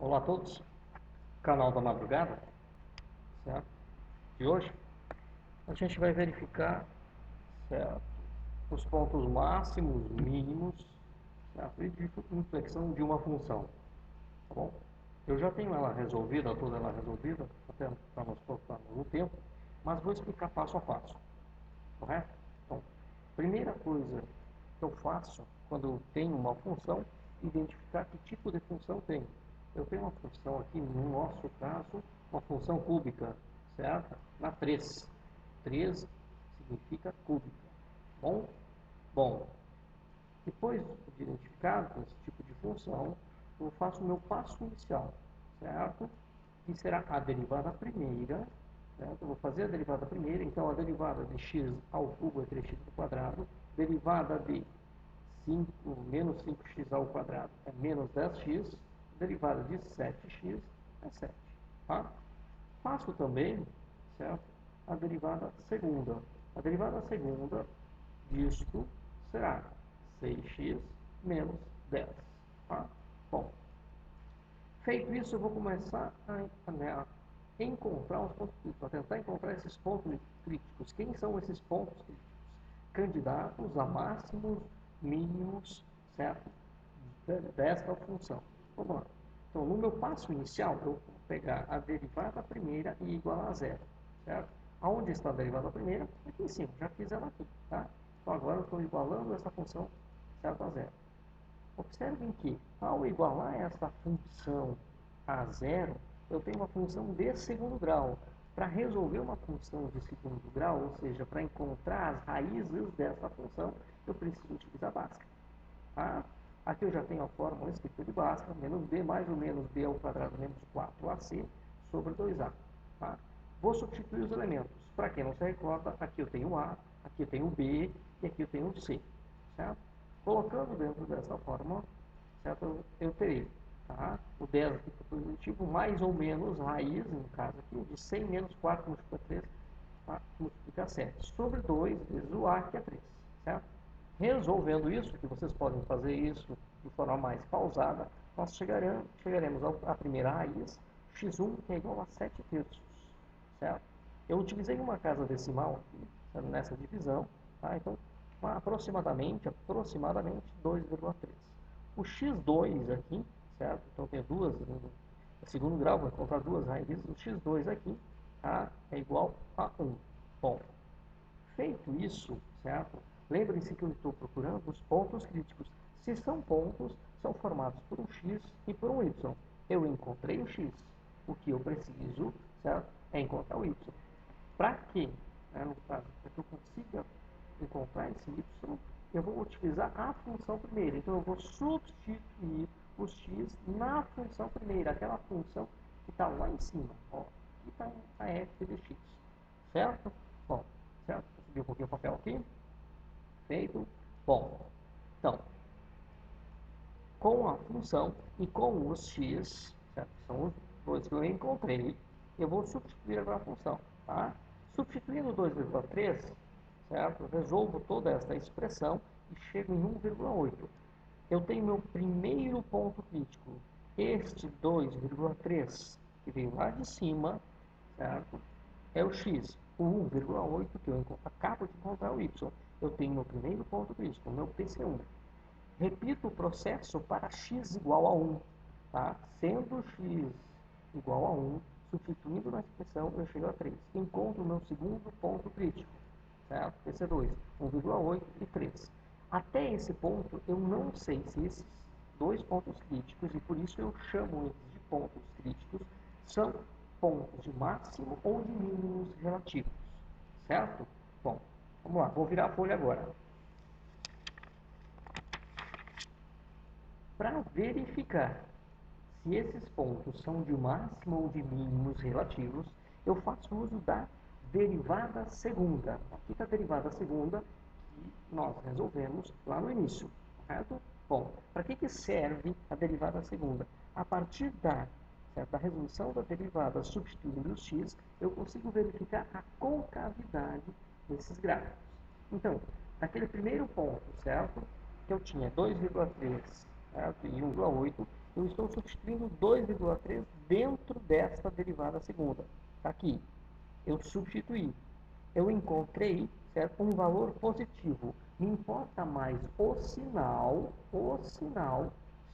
Olá a todos, canal da madrugada, certo? De hoje a gente vai verificar, certo, os pontos máximos, mínimos, certo, e de inflexão de uma função, tá bom? Eu já tenho ela resolvida, toda ela resolvida, até para nós colocarmos no tempo, mas vou explicar passo a passo, correto? Então, primeira coisa que eu faço quando eu tenho uma função, identificar que tipo de função tem. Eu tenho uma função aqui, no nosso caso, uma função cúbica, certo? Na 3. 3 significa cúbica. Bom? Bom, depois de identificado esse tipo de função, eu faço o meu passo inicial, certo? Que será a derivada primeira, certo? Eu vou fazer a derivada primeira, então a derivada de x ao cubo é 3x ao quadrado, derivada de 5 menos 5x ao quadrado é menos 10x, derivada de 7x é 7. Tá? Faço também, certo, a derivada segunda. A derivada segunda disto será 6x menos 10. Tá? Bom, feito isso, eu vou começar a encontrar os pontos críticos, a tentar encontrar esses pontos críticos. Quem são esses pontos críticos? Candidatos a máximos, mínimos, certo? Desta função. Vamos lá. Então, no meu passo inicial, eu vou pegar a derivada primeira e igualar a zero, certo? Aonde está a derivada primeira? Aqui em cima, já fiz ela aqui, tá? Então, agora eu estou igualando essa função, certo, a zero. Observem que, ao igualar essa função a zero, eu tenho uma função de segundo grau. Para resolver uma função de segundo grau, ou seja, para encontrar as raízes dessa função, eu preciso utilizar Bhaskara. Tá? Aqui eu já tenho a fórmula escrita de Bhaskara, menos b mais ou menos b ao quadrado menos 4ac sobre 2a. Tá? Vou substituir os elementos. Para quem não se recorda, aqui eu tenho a, aqui eu tenho b e aqui eu tenho c. Certo? Colocando dentro dessa fórmula, certo? Eu terei, tá? O 10 aqui for positivo, mais ou menos raiz, no caso aqui, de 100 menos 4 multiplica 3, tá? Multiplica 7, sobre 2 vezes o a, que é 3, certo? Resolvendo isso, que vocês podem fazer isso de forma mais pausada, nós chegaremos à primeira raiz, x1, que é igual a 7 terços, certo? Eu utilizei uma casa decimal aqui, certo? Nessa divisão, tá? Então, aproximadamente 2,3. O x2 aqui, certo? Então tem duas, no segundo grau, vou encontrar duas raízes. O x2 aqui, tá? É igual a 1. Bom, feito isso, certo? Lembrem-se que eu estou procurando os pontos críticos. Se são pontos, são formados por um x e por um y. Eu encontrei o x. O que eu preciso, certo? É encontrar o y. Para que, né, no caso, para que eu consiga encontrar esse y, eu vou utilizar a função primeira. Então, eu vou substituir o x na função primeira, aquela função que está lá em cima. Ó, aqui está a f de x. Certo? Bom, certo? Vou subir um pouquinho o papel aqui. Feito. Bom, então, com a função e com os x, certo? São os dois que eu encontrei, eu vou substituir agora a função. Tá? Substituindo 2,3, certo? Resolvo toda esta expressão e chego em 1,8. Eu tenho meu primeiro ponto crítico. Este 2,3 que veio lá de cima, certo? É o x. O 1,8 que eu acabo de encontrar o y. Eu tenho meu primeiro ponto crítico, meu PC1. Repito o processo para x igual a 1. Tá? Sendo x igual a 1, substituindo na expressão, eu chego a 3. Encontro o meu segundo ponto crítico, certo? PC2, 1,8 e 3. Até esse ponto, eu não sei se esses dois pontos críticos, e por isso eu chamo eles de pontos críticos, são pontos de máximo ou de mínimos relativos, certo? Bom, vamos lá, vou virar a folha agora. Para verificar se esses pontos são de máximo ou de mínimos relativos, eu faço uso da derivada segunda. Aqui está a derivada segunda que nós resolvemos lá no início, correto? Bom, para que serve a derivada segunda? A partir da resolução da derivada substituindo o x, eu consigo verificar a concavidade desses gráficos. Então, naquele primeiro ponto, certo? Que eu tinha 2,3 certo? E 1,8, eu estou substituindo 2,3 dentro desta derivada segunda. Está aqui. Eu substituí. Eu encontrei, certo, um valor positivo. Me importa mais o sinal,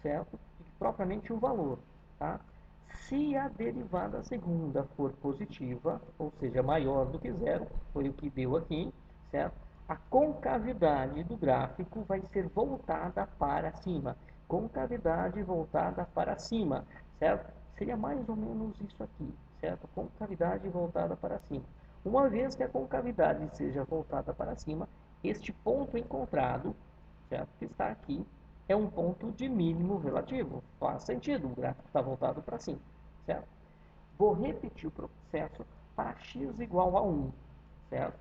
certo, do que propriamente o valor, tá? Se a derivada segunda for positiva, ou seja, maior do que zero, foi o que deu aqui, certo? A concavidade do gráfico vai ser voltada para cima. Concavidade voltada para cima, certo? Seria mais ou menos isso aqui, certo? Concavidade voltada para cima. Uma vez que a concavidade seja voltada para cima, este ponto encontrado, certo? Que está aqui, é um ponto de mínimo relativo. Faz sentido, o gráfico está voltado para cima, certo? Vou repetir o processo para x igual a 1, certo?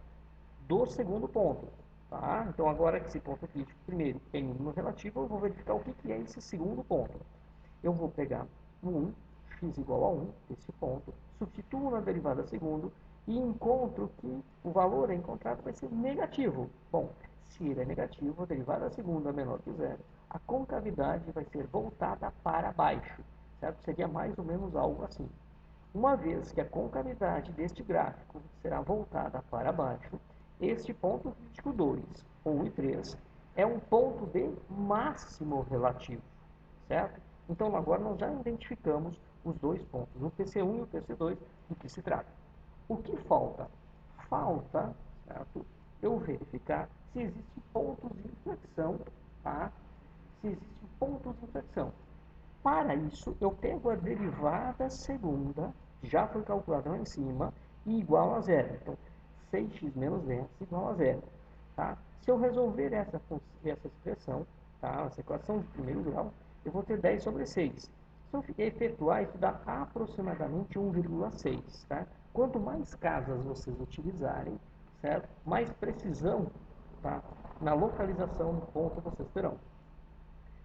Do segundo ponto, tá? Então, agora que esse ponto crítico, primeiro, é mínimo relativo, eu vou verificar o que é esse segundo ponto. Eu vou pegar o 1, x igual a 1, esse ponto, substituo na derivada segundo e encontro que o valor encontrado vai ser negativo. Bom, se ele é negativo, a derivada segunda é menor que zero, a concavidade vai ser voltada para baixo, certo? Seria mais ou menos algo assim. Uma vez que a concavidade deste gráfico será voltada para baixo, este ponto crítico 2, ou 1 e 3, é um ponto de máximo relativo, certo? Então, agora nós já identificamos os dois pontos, o PC1 e o PC2, do que se trata. O que falta? Falta, certo, eu verificar se existem pontos de inflexão, tá? Se existem pontos de inflexão. Para isso, eu pego a derivada segunda, que já foi calculada lá em cima, e igual a zero. Então, 6x menos 10 igual a zero. Tá? Se eu resolver essa expressão, tá? Essa equação de primeiro grau, eu vou ter 10 sobre 6. Se eu efetuar, isso dá aproximadamente 1,6. Tá? Quanto mais casas vocês utilizarem, certo? Mais precisão, tá? Na localização do ponto vocês terão.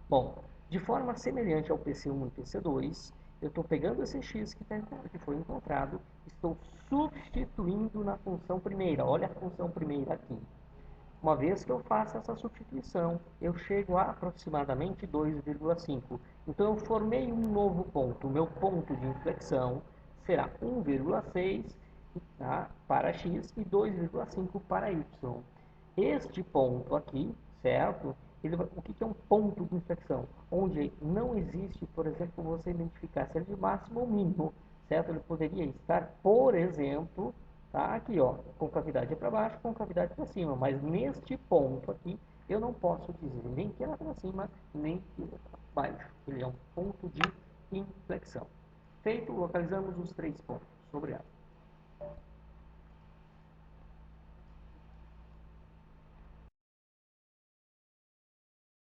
Bom, de forma semelhante ao PC1 e PC2, eu estou pegando esse x que foi encontrado, estou substituindo na função primeira. Olha a função primeira aqui. Uma vez que eu faço essa substituição, eu chego a aproximadamente 2,5. Então, eu formei um novo ponto. O meu ponto de inflexão será 1,6, tá, para x e 2,5 para y. Este ponto aqui, certo? O que é um ponto de inflexão? Onde não existe, por exemplo, você identificar se é de máximo ou mínimo, certo? Ele poderia estar, por exemplo, tá aqui, ó, concavidade para baixo, concavidade para cima, mas neste ponto aqui, eu não posso dizer nem que ela é para cima, nem que ela é para baixo. Ele é um ponto de inflexão. Feito, localizamos os três pontos. Obrigado.